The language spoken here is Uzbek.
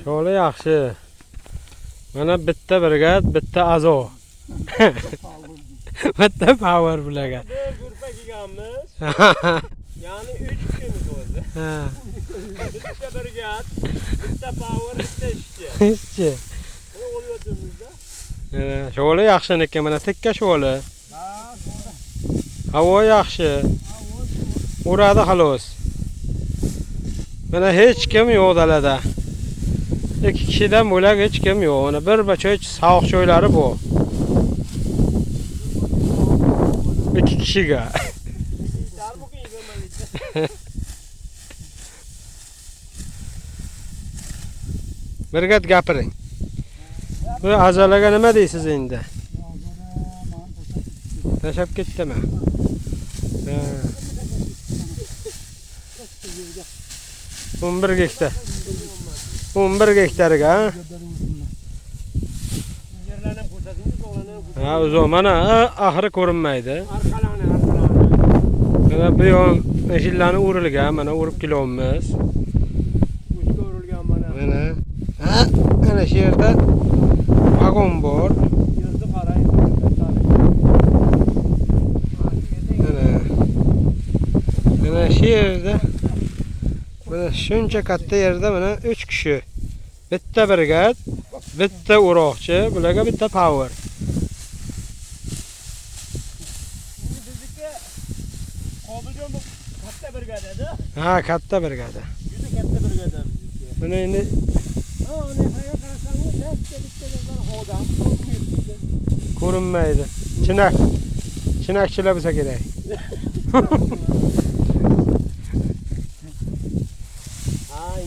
Şöyle yaxshi. Mana bitta brigad, bitta azo. Bitta power bularga. Gruppa kelganmiz. Ya'ni 3 kishimiz o'zi. Bitta brigad, bitta power, bitta ishchi. Ishchi. Buni o'lyapmizda. Şöyle yaxshiniki, mana tekka şöyle. Havo yaxshi. Uradi xolos. Mana hech kim yo'q dalada. 2 kishidan bo'lak hech kim yo'q. Mana bir bachoch sovuq joylari bu. 2 kishiga. Brigad gapiring. Bu azalaga nima deysiz endi? Tashab ketdimi? 11 gektar. 11 gektarga. Yerlarni ko'rsatingiz, o'g'lani. Ha, o'zi mana oxiri ko'rinmaydi. Arqalani. Mana bu yon mashinalarni urilgan, mana urib kelyapmiz. Uchga urilgan mana. Mana. Ha, mana shu yerda vagon bor. Yerni qarang. Mana shu yerda mana shuncha katta yerda mana 3 kishi. Bitta brigad, bitta o'roqchi, bularga bitta power. Bizniki Qobiljon bu katta brigada. Ha, katta brigada. Juda katta brigada bizniki. Buni endi Ha, uni qayerga qarasangiz, bitta odam ko'rinmaydi. Chinakchilar bo'lsa kerak. Ay.